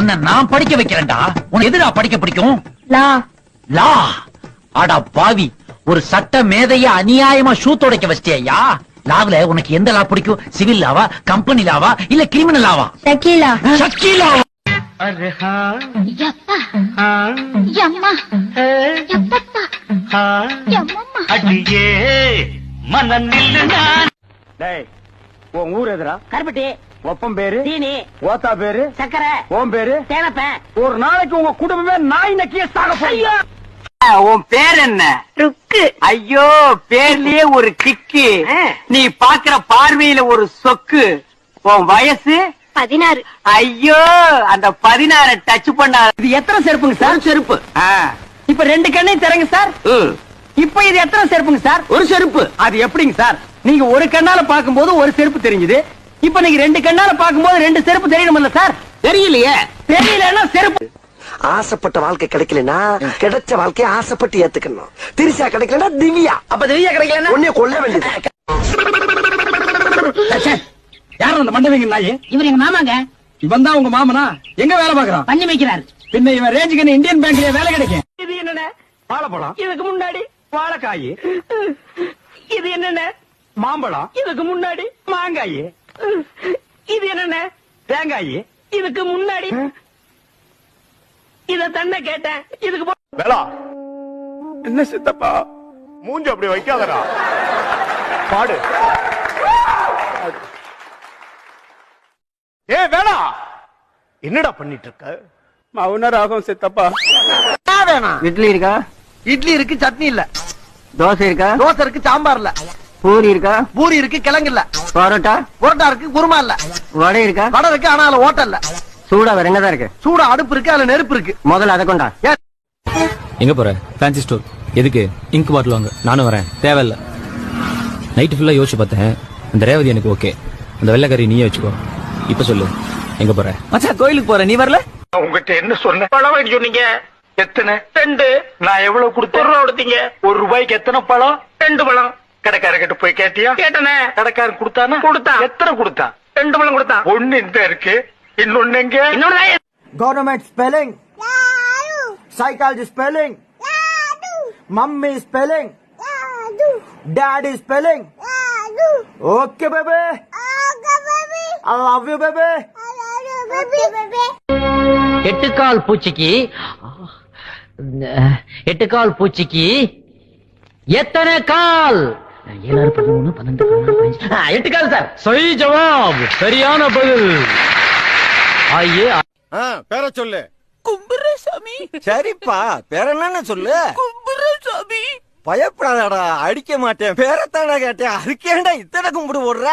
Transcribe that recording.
உன்னை நான் படிக்க வைக்கிறேன்டா. உனக்கு எதுடா படிக்க பிடிக்கும்? லா. லா? அடா பாவி, ஒரு சட்ட மேதைய அநியாயமா ஷூ துடைக்க வச்சிட்டியா? லாவ்ல உனக்கு எந்த லா பிடிக்கும்? சிவில் லாவா, கம்பெனி லாவா, இல்ல கிரிமினல் லாவா? ஷக்கீலா. ஷக்கீலா. अरे हाँ ಯಪ್ಪ हाँ ಯಮ್ಮ है ಯಪ್ಪಪ್ಪ हाँ ಯಮ್ಮಮ್ಮ அடியே மனநில் நான். டேய், உன் ஊர் எதுரா? கருப்பட்டி, ஒப்பம் பேரு, தீனி, ஓத்தா பேரு, சக்கரை, ஓம் பேரு. தேனப்பேன். ஒரு நாளைக்கு உங்க குடும்பமே நாய் நக்கிய சாக போறியா? உன் பேர் என்ன? ருக்கு. ஐயோ, பேர்லயே ஒரு கிக்கு. நீ பாக்குற பார்வையில ஒரு சொக்கு. உன் வயசு 16. ஐயோ, அந்த 16 டச் பண்ண. இது எத்தனை செருப்புங்க சார்? செருப்பு. இப்ப 2 கண்ணையும் திறங்க சார். இப்ப இது எத்தனை செருப்புங்க சார்? ஒரு செருப்பு. அது எப்படிங்க சார்? நீங்க ஒரு கண்ணால பாக்கும்போது ஒரு செருப்பு தெரிஞ்சது. இப்ப நீங்க 2 கண்ணால பாக்கும்போது 2 செருப்பு தெரியணும்ல சார்? தெரியலையே. தெரியலன்னா செருப்பு. ஆசைப்பட்ட வாழ்க்கை கிடைக்கலனா கிடைச்ச வாழ்க்கையை ஆசைப்பட்டு ஏத்துக்கணும். திரிசா கிடைக்கலனா திவ்யா. அப்ப தெரிய கிடைக்கலன்னா உன்னைய கொல்ல வேண்டியது. யாரும் அந்த மண்டவங்க நாயே? இவர் எங்க மாமாங்க. இவன் தான் உங்க மாமனா? எங்க வேலை பாக்குறான்? பண்ணி வைக்கிறார். பின்ன இவன் ரேஞ்சுக்கு இந்தியன் பேங்க்லயே வேலை கிடைக்கும். இது என்னண்ணே? வாழைப்பழம். இதுக்கு முன்னாடி வாழைக்காய். இது என்னண்ணே? மாம்பழம். இதுக்கு முன்னாடி மாங்காய். இது என்னண்ணே? தேங்காய். இதுக்கு முன்னாடி இத தன்ன கேட்டேன். இதுக்கு வேளா என்ன சித்தப்பா மூஞ்சி அப்படி வைக்காதடா. பாடு. ஏ வேளா, என்னடா பண்ணிட்டு இருக்க? மௌனர் ஆகும் சித்தப்பா. இட்லி இருக்கா? இட்லி இருக்கு, சட்னி இல்ல. தோசை இருக்கா? தோசை இருக்கு, சாம்பார் இல்ல. பூரி இருக்கா? பூரி இருக்கு, கிழங்கு இல்ல. பரோட்டா? புரோட்டா இருக்கு, குருமா இல்ல. வடை இருக்கா? வடை இருக்கு, ஆனா அதுல ஓட்டை இல்ல. சூடா வேற என்னதான் இருக்கு? சூடா அடுப்பு இருக்கு, அதுல நெருப்பு இருக்கு. முதல்ல அதை கொண்டா. எங்க போற? Fancy store. எதுக்கு? இங்க் பாட்டில் வாங்க. நானும் வரேன். தேவையில்ல. நைட்டு ஃபுல்லா யோசிச்சு பார்த்தேன். அந்த ரேவதி எனக்கு ஓகே. அந்த வெள்ளைக்கறி நீயே வச்சுக்கோ. இப்ப சொல்லு, எங்க போற? மச்சான், கோயிலுக்கு போற. நீ வரல? உங்ககிட்ட என்ன சொன்ன? பழம் வாங்கி சொன்னீங்க. எத்தனை? 2. நான் எவ்வளவு கொடுத்தேன்? 1 ரூபா கொடுத்தீங்க. 1 ரூபாய்க்கு எத்தனை பழம்? 2 பழம். கடைக்காரர்கிட்ட போய் கேட்டியா? கேட்டனே. கடைக்காரன் கொடுத்தானா? கொடுத்தான். எத்தனை கொடுத்தான்? 2 பழம் கொடுத்தான். ஒண்ணு இந்த இருக்கு, இன்னொன்னு எங்க? இன்னொன்னு Government spelling. Psychology spelling. Mummy spelling. Daddy spelling. Okay baby. I love you baby. எட்டுக்கால் பூச்சிக்கு எத்தனை கால்? 7, 13, 12, 14, 15. 8 கால் சார். சரி ஜவாப், சரியான பதில். ஆயே பேர சொல்லு. கும்புரசாமி. சரிப்பா, பேர என்னன்னு சொல்லு. கும்புரசாமி. பயப்படாதடா, அடிக்க மாட்டேன். பேரத்தாடா கேட்டேன். அதுக்கேண்டா இத்தனை கும்பிடு போடுற?